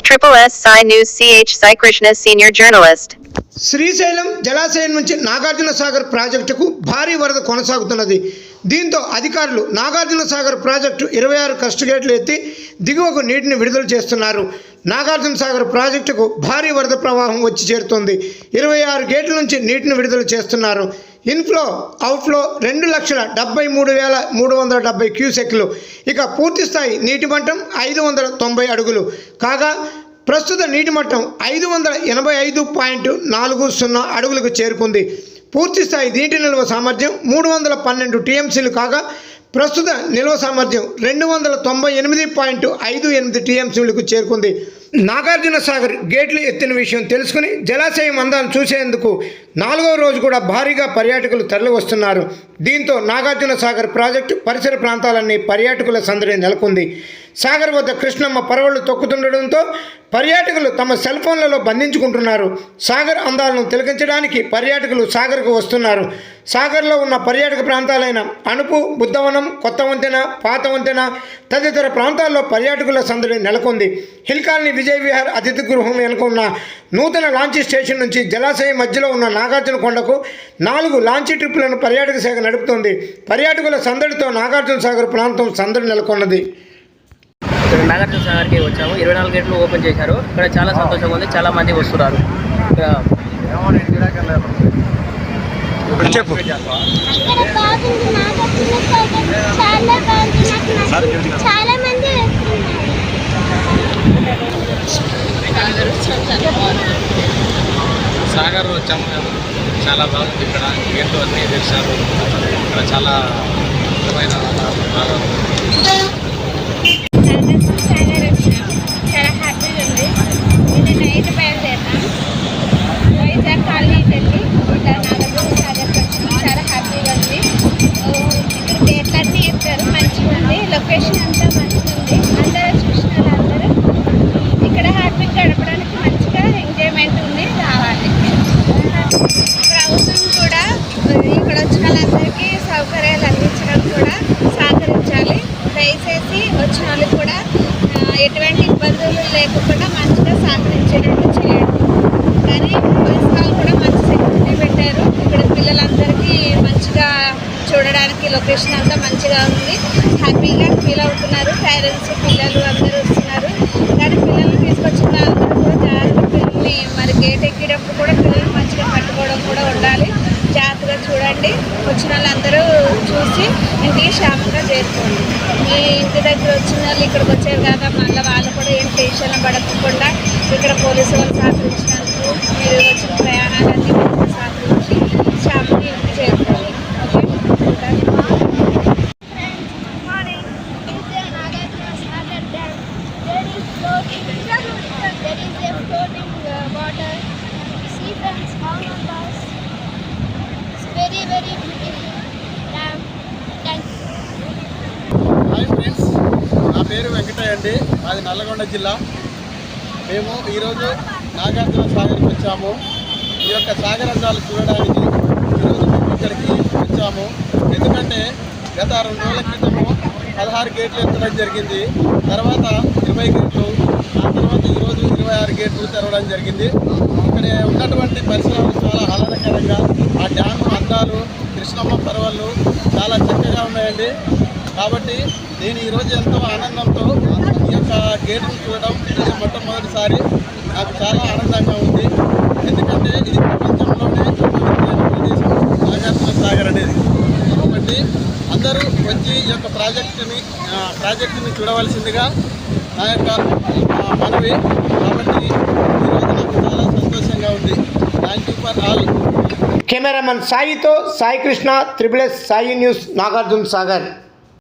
Triple S Sai News CH Sai Krishna Senior Journalist. Srisailam జలాశయం నుంచి నాగార్జున సాగర్ ప్రాజెక్టుకు భారీ వరద కొనసాగుతున్నది. దీంతో అధికారులు నాగార్జున సాగర్ ప్రాజెక్టు 26 కస్టగేట్లు ఎత్తి దిగువకు నీటిని విడుదల చేస్తున్నారు. నాగార్జున సాగర్ ప్రాజెక్టుకు భారీ వరద ప్రవాహం వచ్చి చేరుతోంది. 26 గేట్ల నుంచి నీటిని విడుదల చేస్తున్నారు. Inflow outflow 2,73,370 క్యూసెక్లు. ఇక పూర్తిస్థాయి నీటి మట్టం 590 అడుగులు కాగా ప్రస్తుత నీటి మట్టం 585.40 అడుగులకు చేరుకుంది. పూర్తిస్థాయి నీటి నిల్వ సామర్థ్యం 312 టీఎంసీలు కాగా ప్రస్తుత నిల్వ సామర్థ్యం 298.58 టీఎంసీలకు చేరుకుంది. నాగార్జున సాగర్ గేట్లు ఎత్తిన విషయం తెలుసుకుని జలాశయం అందాన్ని చూసేందుకు 4వ రోజు కూడా భారీగా పర్యాటకులు తరలి వస్తున్నారు. దీంతో నాగార్జున సాగర్ ప్రాజెక్టు పరిసర ప్రాంతాలన్నీ పర్యాటకుల సందడి నెలకొంది. సాగర్ వద్ద కృష్ణమ్మ పరవళ్లు తొక్కుతుండడంతో పర్యాటకులు తమ సెల్ ఫోన్లలో బంధించుకుంటున్నారు. సాగర్ అందాలను తిలకించడానికి పర్యాటకులు సాగర్కు వస్తున్నారు. సాగర్లో ఉన్న పర్యాటక ప్రాంతాలైన అణుపు, బుద్ధవనం, కొత్త వంతెన, పాత వంతెన తదితర ప్రాంతాల్లో పర్యాటకుల సందడి నెలకొంది. హిల్ కాలనీ విజయ్ విహార్ అతిథి గృహం వెనుక ఉన్న నూతన లాంచీ స్టేషన్ నుంచి జలాశయం మధ్యలో ఉన్న నాగార్జున కొండకు 4 లాంచీ ట్రిప్పులను పర్యాటక శాఖ నడుపుతోంది. పర్యాటకుల సందడితో నాగార్జున సాగర్ ప్రాంతం సందడి నెలకొన్నది. నాగార్జున సాగర్కి వచ్చాము. 24 గేట్లు ఓపెన్ చేశారు. ఇక్కడ చాలా సంతోషంగా ఉంది. చాలా మంది వస్తున్నారు. సాగర్ వచ్చాము. చాలా బాగుంది. ఇక్కడ గేట్లు అన్నీ తెరిచారు. ఇక్కడ చాలా అద్భుతమైన చాలా హ్యాపీగా ఉంది. ఇది నైట్ బయలుదేరాం. వైజాగ్ కాలనీ వెళ్ళి నాగార్జున సాగర్కి వచ్చాము. చాలా హ్యాపీగా ఉంది. ఇక్కడ గేట్లన్నీ ఎత్తారు. మంచిగా ఉంది. లొకేషన్ అంతా మంచిగా ఉంది. అందరూ చూసినారు. అందరూ ఇక్కడ హ్యాపీగా గడపడానికి మంచిగా ఎంజాయ్మెంట్ ఉంది. రావాలి. ప్రభుత్వం కూడా ఇక్కడ వచ్చిన వాళ్ళందరికీ సౌకర్యాలు అందించడం కూడా సహకరించాలి. దయచేసి వచ్చిన వాళ్ళు కూడా ఎటువంటి ఇబ్బందులు లేకుండా మంచిగా సహకరించేటట్టు చేయండి. కానీ పోలీసు వాళ్ళు కూడా మంచి సెక్యూరిటీ పెట్టారు. ఇక్కడ పిల్లలందరికీ మంచిగా చూడడానికి లొకేషన్ అంతా మంచిగా ఉంది. హ్యాపీగా ఫీల్ అవుతున్నారు. పేరెంట్స్, పిల్లలు అందరూ వస్తున్నారు. కానీ పిల్లల్ని తీసుకొచ్చిన అందరూ కూడా జాగ్రత్త. పిల్లల్ని మరి గేట్ ఎక్కేటప్పుడు కూడా పిల్లల్ని మంచిగా పట్టుకోవడం కూడా ఉండాలి. జాగ్రత్తగా చూడండి. వచ్చిన వాళ్ళందరూ చూసి ఇంటికి క్షేమంగా చేరుకోండి. మీ ఇంటి దగ్గర వచ్చిన వాళ్ళు ఇక్కడికి వచ్చారు కదా, మళ్ళీ వాళ్ళు కూడా ఏం టెన్షన్ పడకుండా ఇక్కడ పోలీసు వాళ్ళు సహకరించినందుకు మీరు వచ్చిన ప్రయాణాలన్నీ సహకరించి క్షేమంగా ఇంటికి చేరుకోండి. హాయ్ ఫ్రెండ్స్, నా పేరు వెంకటయ్య అండి. అది నల్లగొండ జిల్లా. మేము ఈరోజు నాగార్జున సాగర్కి వచ్చాము. ఈ యొక్క సాగర్ అందాలు చూడడానికి ఈరోజు మేము ఇక్కడికి వచ్చాము. ఎందుకంటే గత 2 రోజుల క్రితము 16 గేట్లు ఎత్తడం జరిగింది. తర్వాత 20 గేట్లు, ఆ తర్వాత ఈరోజు 26 గేట్లు తెరవడం జరిగింది. ఇక్కడ ఉన్నటువంటి పరిసరాలు చాలా ఆహ్లాదకరంగా, ఆ డ్యాము అందాలు, కృష్ణమ్మ పర్వాలు చాలా చక్కగా ఉన్నాయండి. కాబట్టి నేను ఈరోజు ఎంతో ఆనందంతో ఈ యొక్క గేటును చూడడం ఇది మొట్టమొదటిసారి. నాకు చాలా ఆనందంగా ఉంది. ఎందుకంటే ఇది ప్రపంచంలోనే ప్రదేశం నాగార్జున సాగర్ అనేది. కాబట్టి అందరూ వచ్చి ఈ యొక్క ప్రాజెక్టుని చూడవలసిందిగా నా యొక్క మనవి. కాబట్టి ఈరోజు నాకు చాలా సంతోషంగా ఉంది. Thank you for all. Cameraman సాయితో Sai Krishna, triple S Sai news, Nagarjuna Sagar.